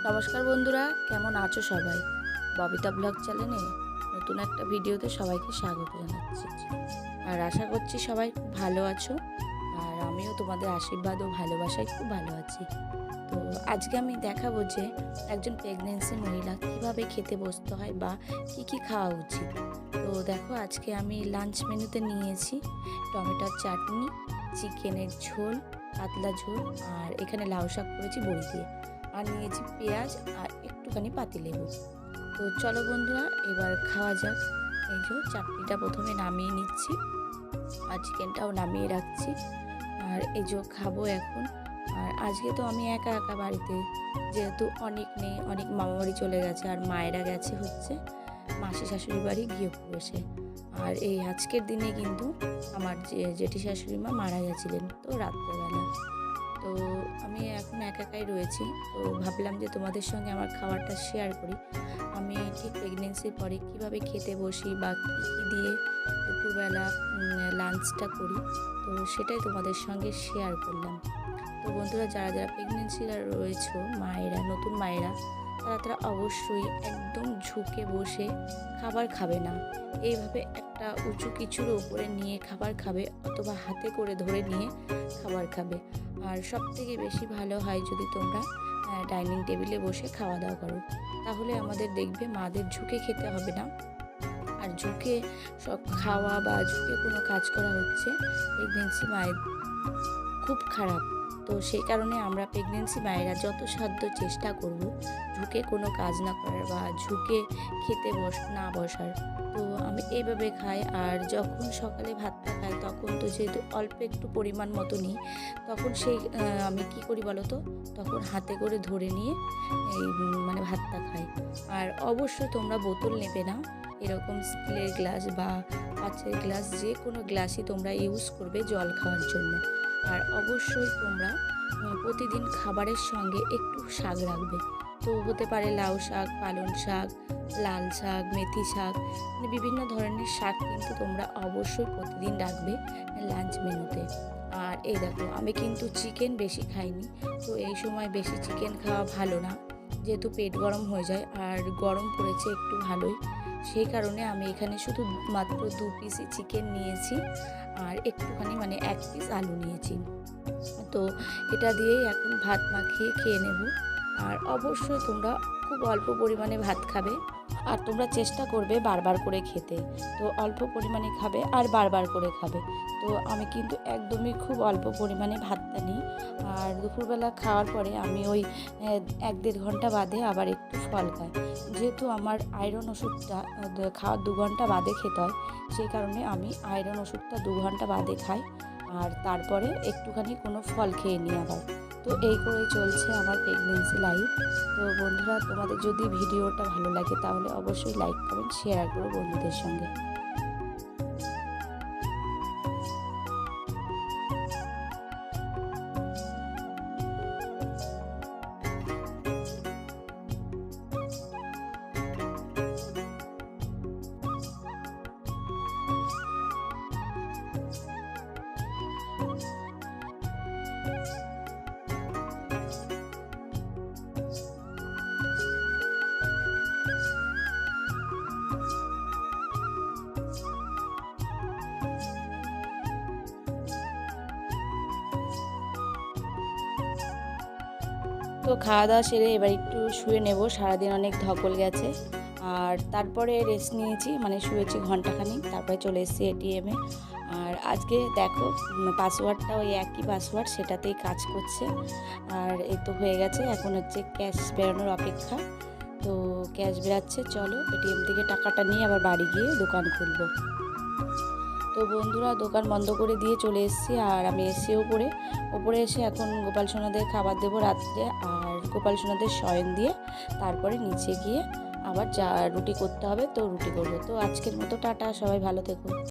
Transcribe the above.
নমস্কার বন্ধুরা, কেমন আছো সবাই? ববিতা ব্লগ চ্যানেলে নতুন একটা ভিডিওতে সবাইকে স্বাগত জানাচ্ছি। আর আশা করছি সবাই খুব ভালো আছো। আর আমিও তোমাদের আশীর্বাদ ও ভালোবাসায় খুব ভালো আছি। তো আজকে আমি দেখাবো যে একজন প্রেগনেন্সি মহিলা কিভাবে খেতে বসতে হয় বা কি খাওয়া উচিত। তো দেখো, আজকে আমি লাঞ্চ মেনুতে নিয়েছি টমেটোর চাটনি, চিকেনের ঝোল, পাতলা ঝোল, আর এখানে লাউ শাক করেছি বড়ি দিয়ে, আর নিয়েছি পেঁয়াজ আর একটুখানি পাতিলেবু। তো চলো বন্ধুরা, এবার খাওয়া যাক। এই যে চাটনিটা প্রথমে নামিয়ে নিচ্ছি আর চিকেনটাও নামিয়ে রাখছি। আর এই যে খাবো এখন। আর আজকে তো আমি একা একা বাড়িতে, যেহেতু অনেক নেই, অনেক মামাবাড়ি চলে গেছে আর মায়েরা গেছে হচ্ছে মাসি শাশুড়ি বাড়ি গৃহপ্রবেশে। আর এই আজকের দিনে কিন্তু আমার জেঠি শাশুড়ি মা মারা গেছিলেন, তো রাত্রেবেলা। তো আমি এখন একাই রয়েছি। তো ভাবলাম যে তোমাদের সঙ্গে আমার খাবারটা শেয়ার করি। আমি ঠিক প্রেগনেন্সির পরে কিভাবে খেতে বসি বা কী দিয়ে দুপুরবেলা লাঞ্চটা করি, তো সেটাই তোমাদের সঙ্গে শেয়ার করলাম। তো বন্ধুরা, যারা যারা প্রেগনেন্সিরা রয়েছে, মায়েরা, নতুন মায়েরা, তারা অবশ্যই একদম ঝুঁকে বসে খাবার খাবে না। এইভাবে একটা উঁচু কিছুর উপরে নিয়ে খাবার খাবে, অথবা হাতে করে ধরে নিয়ে খাবার খাবে। আর সবথেকে বেশি ভালো হয় যদি তোমরা ডাইনিং টেবিলে বসে খাওয়া দাওয়া করো, তাহলে আমাদের দেখবে মাদের ঝুঁকে খেতে হবে না। আর ঝুঁকে সব খাওয়া বা ঝুঁকে কোনো কাজ করা হচ্ছে প্রেগনেন্সি মায়ের খুব খারাপ। তো সেই কারণে আমরা প্রেগনেন্সি মায়েরা যত সাধ্য চেষ্টা করব ঝুঁকে কোনো কাজ না করার বা ঝুঁকে খেতে না বসার। তো আমি এইভাবে খাই। আর যখন সকালে ভাতটা খাই তখন তো যেহেতু অল্প একটু পরিমাণ মতো নিই, তখন সেই আমি কি করি বলো তো, তখন হাতে করে ধরে নিয়ে এই ভাতটা খাই। আর অবশ্যই তোমরা বোতল নেবে না, এরকম স্টিলের গ্লাস বা কাঁচের গ্লাস, যে কোনো গ্লাসই তোমরা ইউজ করবে জল খাওয়ার জন্য। আর অবশ্যই তোমরা প্রতিদিন খাবারের সঙ্গে একটু শাক রাখবে। তো হতে পারে লাউ শাক, পালং শাক, লাল শাক, মেথি শাক, বিভিন্ন ধরনের শাক কিন্তু তোমরা অবশ্যই প্রতিদিন রাখবে লাঞ্চ মেনুতে। আর এই দেখো, আমি কিন্তু চিকেন বেশি খাইনি। তো এই সময় বেশি চিকেন খাওয়া ভালো না, যেহেতু পেট গরম হয়ে যায়, আর গরম পড়েছে একটু ভালোই। সেই কারণে আমি এখানে শুধু মাত্র 2 পিসই চিকেন নিয়েছি আর একটুখানি 1 পিস আলু নিয়েছি। তো এটা দিয়েই এখন ভাত মাখিয়ে খেয়ে নেব। আর অবশ্যই তোমরা খুব অল্প পরিমাণে ভাত খাবে, আর তোমরা চেষ্টা করবে বারবার করে খেতে। তো অল্প পরিমাণে খাবে আর বারবার করে খাবে। তো আমি কিন্তু একদমই খুব অল্প পরিমাণে ভাতটা নিই। আর দুপুরবেলা খাওয়ার পরে আমি ওই 1-1.5 ঘন্টা বাদে আবার একটু ফল খাই, যেহেতু আমার আয়রন ওষুধটা খাওয়ার 2 ঘন্টা বাদে খেতে হয়। সেই কারণে আমি আয়রন ওষুধটা 2 ঘন্টা বাদে খাই, আর তারপরে একটুখানি কোনো ফল খেয়ে নিই আবার। তো এই করেই চলছে আমার প্রেগনেন্সি লাইফ। তো বন্ধুরা, তোমাদের যদি ভিডিওটা ভালো লাগে তাহলে অবশ্যই লাইক, কমেন্ট, শেয়ার করো বন্ধুদের সঙ্গে। তো খাওয়া দাওয়া সেরে এবার একটু শুয়ে নেব, সারাদিন অনেক ধকল গেছে। আর তারপরে রেস্ট নিয়েছি, শুয়েছি ঘন্টাখানিক, তারপরে চলে এসেছি এটিএমে। আর আজকে দেখো, পাসওয়ার্ডটা ওই একই পাসওয়ার্ড, সেটাতেই কাজ করছে। আর এই তো হয়ে গেছে, এখন হচ্ছে ক্যাশ বেরোনোর অপেক্ষা। তো ক্যাশ বেরাচ্ছে, চলো এটিএম থেকে টাকাটা নিয়ে আবার বাড়ি গিয়ে দোকান খুলবো। তো বন্ধুরা, দোকান বন্ধ করে দিয়ে চলে এসেছি। আর আমি এসে ওপরে এসে এখন গোপাল সোনাদের খাবার দেবো রাত্রে, আর গোপাল সোনাদের শয়ন দিয়ে তারপরে নিচে গিয়ে আবার রুটি করতে হবে, তো রুটি করবো। তো আজকের মতো টাটা, সবাই ভালো থেকো।